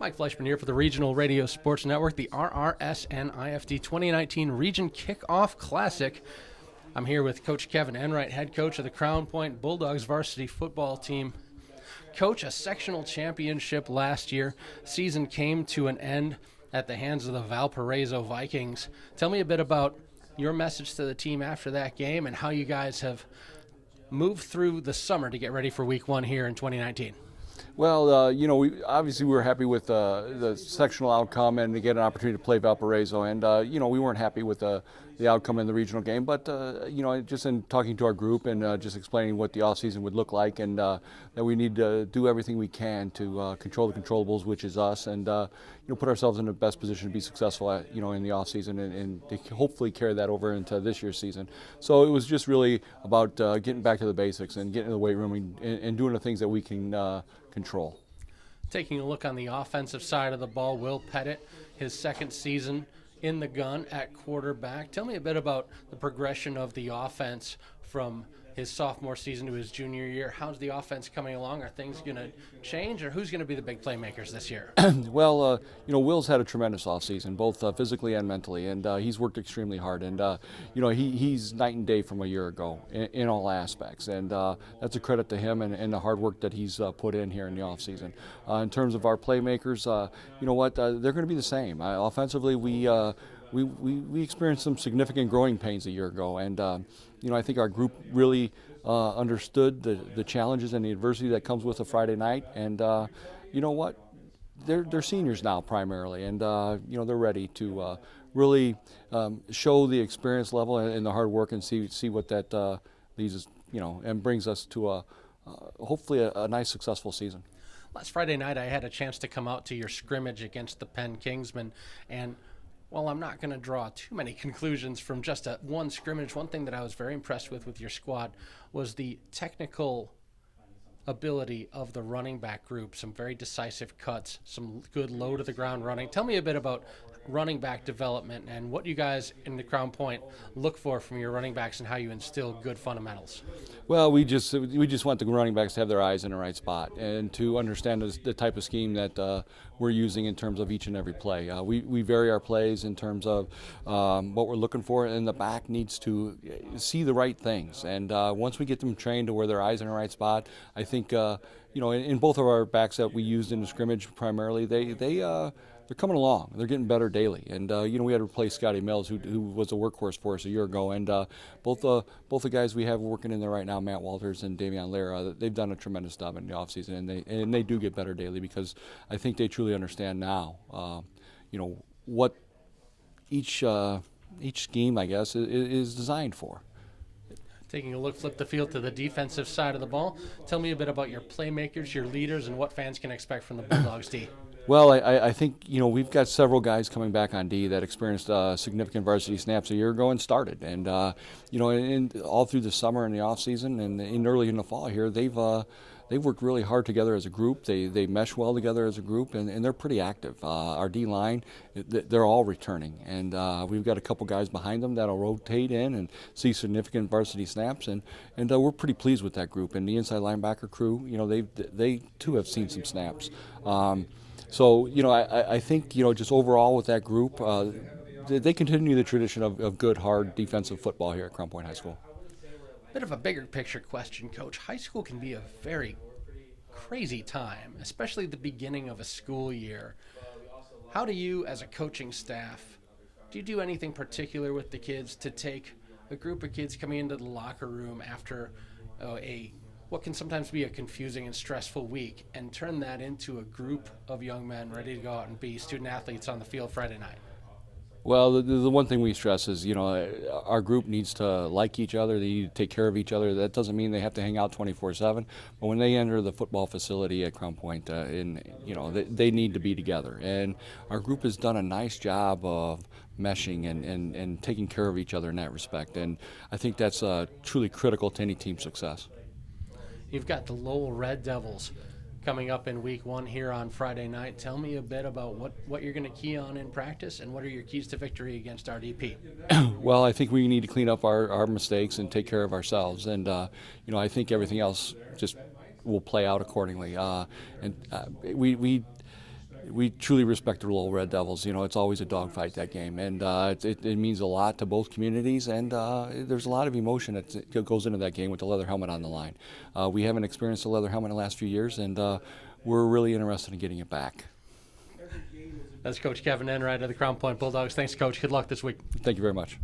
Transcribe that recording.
Mike Fleischman here for the Regional Radio Sports Network, the RRSN IFD 2019 Region Kickoff Classic. I'm here with Coach Kevin Enright, head coach of the Crown Point Bulldogs varsity football team. Coach, a sectional championship last year. Season came to an end at the hands of the Valparaiso Vikings. Tell me a bit about your message to the team after that game and how you guys have moved through the summer to get ready for week one here in 2019. Well, we were happy with the sectional outcome and to get an opportunity to play Valparaiso. And, we weren't happy with the outcome in the regional game. But, just in talking to our group and just explaining what the offseason would look like and that we need to do everything we can to control the controllables, which is us, and, put ourselves in the best position to be successful, in the offseason and to hopefully carry that over into this year's season. So it was just really about getting back to the basics and getting in the weight room and doing the things that we can control. Taking a look on the offensive side of the ball, Will Pettit, his second season in the gun at quarterback. Tell me a bit about the progression of the offense from his sophomore season to his junior year. How's the offense coming along? Are things going to change, or who's going to be the big playmakers this year? Well, Will's had a tremendous offseason, both physically and mentally, and he's worked extremely hard. And, he's night and day from a year ago in all aspects. And that's a credit to him and the hard work that he's put in here in the offseason. In terms of our playmakers, they're going to be the same. Offensively, we experienced some significant growing pains a year ago, and I think our group really understood the challenges and the adversity that comes with a Friday night, and they're seniors now primarily, and they're ready to really show the experience level and the hard work and see what that leads us, and brings us to hopefully a nice successful season. Last Friday night, I had a chance to come out to your scrimmage against the Penn Kingsmen, and well, I'm not going to draw too many conclusions from just one scrimmage. One thing that I was very impressed with your squad was the technical ability of the running back group. Some very decisive cuts, some good low to the ground running. Tell me a bit about running back development and what you guys in the Crown Point look for from your running backs and how you instill good fundamentals. Well, we just want the running backs to have their eyes in the right spot and to understand the type of scheme that we're using in terms of each and every play. We vary our plays in terms of what we're looking for, and the back needs to see the right things. And once we get them trained to where their eyes in the right spot, I think in both of our backs that we used in the scrimmage primarily, they're coming along. They're getting better daily. And, we had to replace Scotty Mills, who was a workhorse for us a year ago. And both the guys we have working in there right now, Matt Walters and Damian Lara, they've done a tremendous job in the offseason. And they do get better daily because I think they truly understand now, what each scheme, I guess, is designed for. Taking a look, flip the field to the defensive side of the ball. Tell me a bit about your playmakers, your leaders, and what fans can expect from the Bulldogs D. Well, I think, we've got several guys coming back on D that experienced significant varsity snaps a year ago and started. And, and all through the summer and the off season and early in the fall here, they've worked really hard together as a group. They mesh well together as a group, and they're pretty active. Our D-line, they're all returning. And we've got a couple guys behind them that'll rotate in and see significant varsity snaps. And we're pretty pleased with that group. And the inside linebacker crew, they too have seen some snaps. So, I think, just overall with that group, they continue the tradition of good, hard defensive football here at Crown Point High School. Bit of a bigger picture question, Coach. High school can be a very crazy time, especially the beginning of a school year. How do you, as a coaching staff, do you do anything particular with the kids to take a group of kids coming into the locker room after what can sometimes be a confusing and stressful week and turn that into a group of young men ready to go out and be student athletes on the field Friday night? Well, the one thing we stress is, our group needs to like each other. They need to take care of each other. That doesn't mean they have to hang out 24/7. But when they enter the football facility at Crown Point, they need to be together. And our group has done a nice job of meshing and taking care of each other in that respect. And I think that's truly critical to any team's success. You've got the Lowell Red Devils coming up in week one here on Friday night. Tell me a bit about what you're going to key on in practice and what are your keys to victory against RDP? Well, I think we need to clean up our mistakes and take care of ourselves. And, I think everything else just will play out accordingly. We we truly respect the Little Red Devils. It's always a dogfight, that game, and it means a lot to both communities, and there's a lot of emotion that goes into that game with the leather helmet on the line. We haven't experienced a leather helmet in the last few years, and we're really interested in getting it back. That's Coach Kevin Enright of the Crown Point Bulldogs. Thanks, Coach. Good luck this week. Thank you very much.